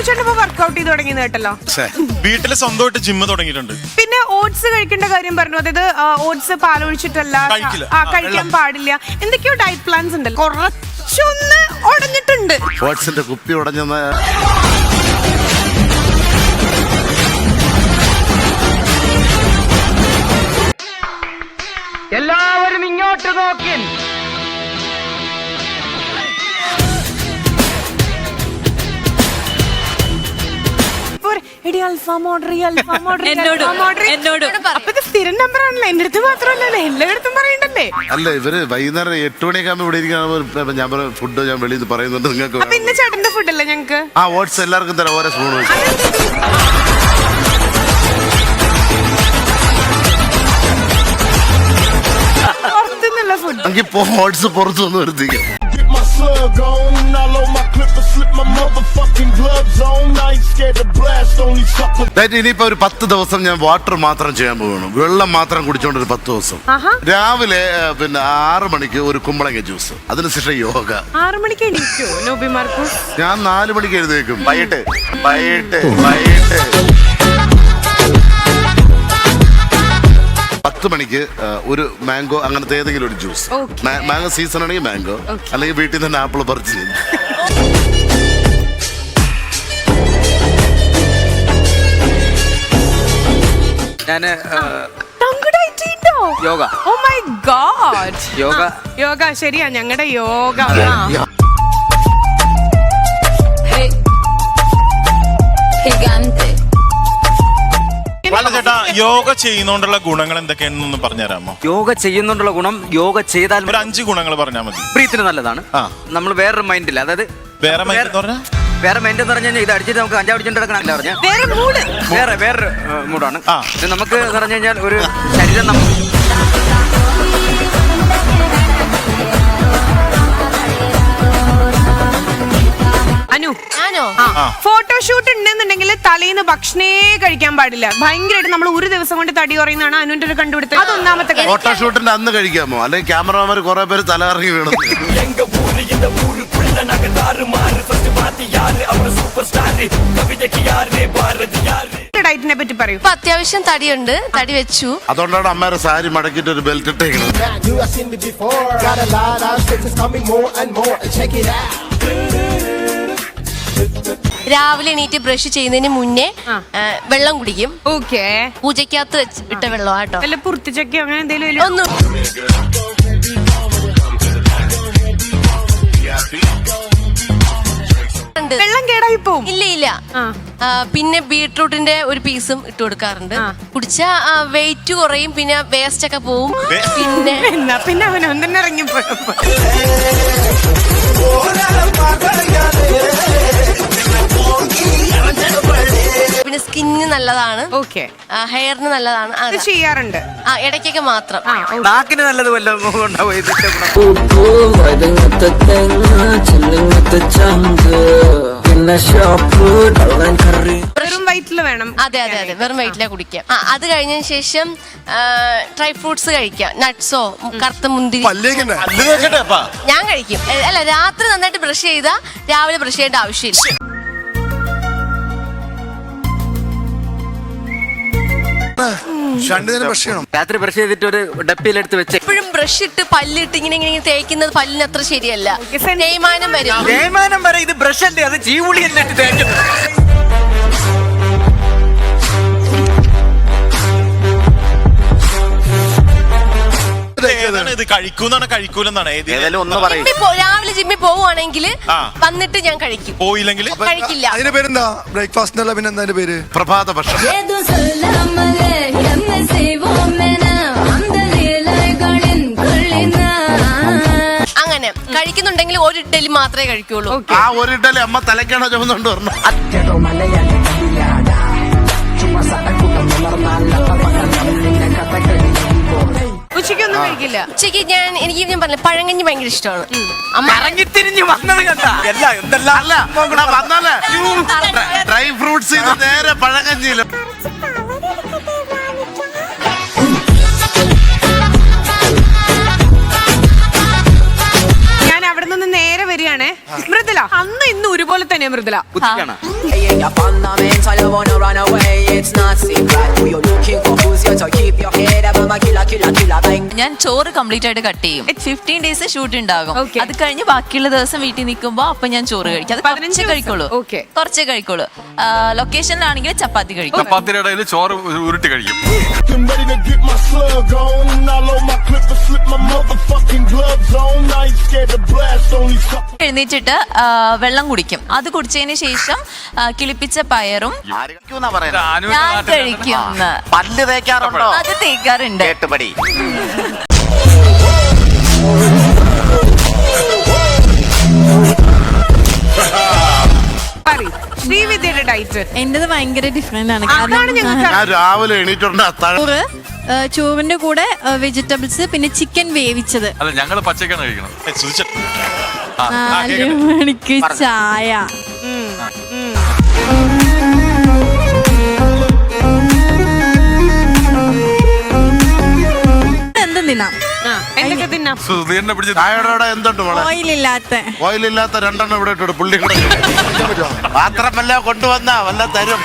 ചേട്ടൻ ഇപ്പൊ വർക്ക്ഔട്ട് ചെയ്ത് തുടങ്ങിയെന്ന് കേട്ടല്ലോ. വീട്ടില് സ്വന്തമായിട്ട് ജിമ്മ് തുടങ്ങിയിട്ടുണ്ട്. പിന്നെ ഓട്സ് കഴിക്കേണ്ട കാര്യം പറഞ്ഞു. അതായത് ഓട്സ് പാലൊഴിച്ചിട്ടല്ല കഴിക്കാൻ പാടില്ല. എന്തൊക്കെയോ ഡയറ്റ് പ്ലാൻസ് ഉണ്ട്. കുറച്ചൊന്ന് ഉടഞ്ഞിട്ടുണ്ട്. ഓട്സിന്റെ കുപ്പി ഉടഞ്ഞെന്ന് എല്ലാവരും ഇങ്ങോട്ട് നോക്കി. സ്ഥിരം നമ്പർ ആണല്ലോ. എന്റെ അടുത്ത് മാത്രമല്ലല്ലോ, എല്ലായിടത്തും പറയണ്ടല്ലേ. അല്ല, ഇവര് വൈകുന്നേരം 8 മണിയൊക്കെ ആകുമ്പോൾ ഇവിടെ ഇരിക്കാൻ ഞാൻ ഫുഡ് ഞാൻ വെളിയിൽ നിന്ന് പറയുന്നുണ്ട് നിങ്ങൾക്ക്. പിന്നെ ചേട്ടന്റെ ഫുഡല്ലേ ഞങ്ങക്ക്? ആ ഓട്സ് എല്ലാവർക്കും തരാം, ഓരോ സ്പൂൺ വെച്ച്. പുറത്തുനിന്നുള്ള ഫുഡ് എനിക്ക് ഓട്സ് പുറത്തു വന്ന് വരുത്തിക്കാം. ഇനിയിപ്പോ ഒരു 10 ദിവസം ഞാൻ വാട്ടർ മാത്രം ചെയ്യാൻ പോവുകയാണ്. വെള്ളം മാത്രം കുടിച്ചോണ്ട് ഒരു 10 ദിവസം. രാവിലെ പിന്നെ 6 മണിക്ക് ഒരു കുമ്പളങ്ങ ജ്യൂസ്, അതിനുശേഷം യോഗ. 6 മണിക്ക് എണീക്കോ നോബി മാർക്കോസ്? ഞാൻ 4 മണിക്ക് എഴുതേക്കും. വൈകിട്ട് 10 മണിക്ക് ഒരു മാംഗോ, അങ്ങനത്തെ ഏതെങ്കിലും ഒരു ജ്യൂസ്. മാംഗോ സീസൺ ആണെങ്കിൽ മാംഗോ, അല്ലെങ്കിൽ വീട്ടിൽ നിന്ന് ആപ്പിൾ പറിച്ച് ചെയ്യും. ഞാന് yoga. Oh my god, yoga yoga ശരിയാ, ഞങ്ങളുടെ യോഗ. ചേട്ടാ, യോഗ ചെയ്യുന്നോണ്ടുള്ള ഗുണങ്ങൾ എന്തൊക്കെയാണെന്ന് പറഞ്ഞുതരാമോ? യോഗ ചെയ്യുന്നോണ്ടുള്ള ഗുണം, യോഗ ചെയ്താൽ ഒരു 5 ഗുണങ്ങൾ പറഞ്ഞാൽ മതി. ബ്രീത്തിന് നല്ലതാണ്. നമ്മൾ വേറൊരു മൈൻഡില്ല, അതായത് വേറെ മൈൻഡ് എന്ന് പറഞ്ഞാൽ കഴിഞ്ഞാൽ ഇത് അടിച്ചിട്ട് നമുക്ക് 5 അടിച്ചിട്ട് നടക്കണല്ല പറഞ്ഞ വേറൊരു മൂഡാണ്. നമുക്ക് പറഞ്ഞു കഴിഞ്ഞാൽ ഒരു ശരീരം ഫോട്ടോഷൂട്ട് ഉണ്ടെന്നുണ്ടെങ്കിൽ തലേന്ന് ഭക്ഷണേ കഴിക്കാൻ പാടില്ല. ഭയങ്കരമായിട്ട് നമ്മൾ ഒരു ദിവസം കൊണ്ട് തടി കുറയുന്നതാണ് അനുവിന്റെ ഒരു കണ്ടുപിടുത്തം. അത് ഒന്നാമത്തെ കാര്യം. ഫോട്ടോഷൂട്ടിന്റെ അന്ന് കഴിക്കാമോ? അല്ലെങ്കിൽ ക്യാമറമാർ കുറെ പേര് തലകറങ്ങി വീണു. ഡയറ്റിനെ പറ്റി പറയൂ. അത്യാവശ്യം തടിയുണ്ട്, തടി വെച്ചു. അതുകൊണ്ടാണ് അമ്മയുടെ സാരി മടക്കിട്ട് ഒരു ബെൽറ്റ് ഇട്ടേക്കുന്നത്. രാവിലെ എണീറ്റ് ബ്രഷ് ചെയ്യുന്നതിന് മുന്നേ വെള്ളം കുടിക്കും. ഓക്കെ, പൂജയ്ക്കകത്ത് ഇട്ട വെള്ളം കേട്ടോ. അല്ല പുറത്തിച്ചൊക്കെ അങ്ങനെ എന്തെങ്കിലും ഒന്നും വെള്ളം കേടായി പോവും. ഇല്ല. പിന്നെ ബീട്രൂട്ടിന്റെ ഒരു പീസും ഇട്ട് കൊടുക്കാറുണ്ട്. കുടിച്ച വെയിറ്റ് കുറയും, പിന്നെ വേസ്റ്റ് ഒക്കെ പോവും. പിന്നെ അവനൊന്നും ഇറങ്ങിപ്പോയപ്പോ പിന്നെ സ്കിന്നിന് നല്ലതാണ്. ഓക്കെ, ഹെയറിന് നല്ലതാണ്. അത് ചെയ്യാറുണ്ട് ഇടയ്ക്കൊക്കെ മാത്രം. നാക്കിന് നല്ലത് വല്ലതും ഉണ്ടാവും. വെറും വയറ്റില് വേണം. അതെ, വെറും വയറ്റിലെ കുടിക്കാം. അത് കഴിഞ്ഞതിന് ശേഷം ഡ്രൈ ഫ്രൂട്ട്സ് കഴിക്കാം. നട്ട്സോ, കറുത്ത മുന്തിരി ഞാൻ കഴിക്കും. അല്ല, രാത്രി നന്നായിട്ട് ബ്രഷ് ചെയ്താ രാവിലെ ബ്രഷ് ചെയ്യേണ്ട ആവശ്യമില്ല. രാത്രി ബ്രഷ് ചെയ്തിട്ട് ഒരു ഡപ്പിയിലെടുത്ത് വെച്ച് എപ്പോഴും ബ്രഷ് ഇട്ട് പല്ലിട്ട് ഇങ്ങനെ തേക്കുന്നത് പല്ലിന് അത്ര ശരിയല്ല. തേയ്മാനം വരും. തേയ്മാനം വരെ ഇത് ബ്രഷ് അല്ലേ, അത് ചീവുളി എന്നിട്ട് തേക്കുന്നത്. ഇത് കഴിക്കൂലെന്നാണ്. രാവിലെ ജിമ്മിൽ പോവുകയാണെങ്കിൽ വന്നിട്ട് ഞാൻ കഴിക്കും. പോയില്ലെങ്കിൽ കഴിക്കില്ല. അതിന്റെ പേരെന്താ? ബ്രേക്ക്ഫാസ്റ്റിനല്ല, പിന്നെ എന്താ പേര്? പ്രഭാത ഭക്ഷണം. അങ്ങനെ കഴിക്കുന്നുണ്ടെങ്കിൽ ഒരു ഇഡ്ഡലി മാത്രമേ കഴിക്കുള്ളൂ. ആ ഒരു ഇഡ്ഡലി അമ്മ തലക്കാണോ ചുമന്നുകൊണ്ട് പറഞ്ഞു. ഉച്ചയ്ക്കൊന്നും കഴിക്കില്ല. ഉച്ചയ്ക്ക് എനിക്ക് പറഞ്ഞില്ല, പഴങ്കഞ്ഞി ഭയങ്കര ഇഷ്ടമാണ്. തിരിഞ്ഞു വന്നത് വന്നാലേ ഡ്രൈ ഫ്രൂട്ട്സ് നേരെ പഴങ്കഞ്ഞിയിലും. ഞാൻ അവിടെ നിന്ന് നേരെ വരികയാണേ. മൃദുല, അന്ന് ഇന്ന് ഒരുപോലെ തന്നെ കൂടുതലാ. ബുദ്ധിക്കാണ്. You're fundamental, you wanna run away, it's not secret. Who you looking for, who's here to keep your head up, I'm a killer, bang. ഞാൻ ചോറ് കംപ്ലീറ്റ് ആയിട്ട് കട്ട് ചെയ്യും. 15 ഡേയ്സ് ഷൂട്ട് ഉണ്ടാകും. Okay. അത് കഴിഞ്ഞ് ബാക്കിയുള്ള ദിവസം വീട്ടിൽ നിൽക്കുമ്പോ അപ്പൊ ഞാൻ ചോറ് കഴിക്കും. അത് 15 കുറച്ചേ കഴിക്കുള്ളൂ. Okay. കുറച്ചേ കഴിക്കുള്ളൂ. ലൊക്കേഷനിലാണെങ്കിൽ ചപ്പാത്തി കഴിക്കും. ചപ്പാത്തിയുടെ ഇടയിൽ ചോറ് ഉരുട്ടി കഴിക്കും. എഴുന്നേറ്റിട്ട് വെള്ളം കുടിക്കും. അത് കുടിച്ചതിന് ശേഷം കിളിപ്പിച്ച പയറും ഞാൻ കഴിക്കും. പല്ല് തേക്കാറുണ്ടോ? അത് തേക്കാറുണ്ട്. കേട്ടുപടി. ശ്രീവിദ്യയുടെ ഡയറ്റ് എന്റേത് ഭയങ്കര ഡിഫറെന്റ് ആണ്. അതാണ് ഞങ്ങൾക്ക് ഞാൻ രാവിലെ എണീറ്റുണ്ട് ചോറ്, ചോറിന്റെ കൂടെ വെജിറ്റബിൾസ്, പിന്നെ ചിക്കൻ വേവിച്ചത്, അല്ല ഞങ്ങള് പച്ചക്കാണ് കഴിക്കണം. 4 മണിക്ക് ചായ. എന്തും തിന്നാം. എന്തൊക്കെ തിന്നാം? സുധീറിനെ പിടിച്ച് ചായയുടെ എന്തുണ്ട് മോളെ? ഓയിലില്ലാത്ത ഓയിലില്ലാത്ത 2 എണ്ണം ഇവിടെ ഇട്ടു പുള്ളി പാത്രം വല്ല കൊണ്ടുവന്നാ വല്ല തരും.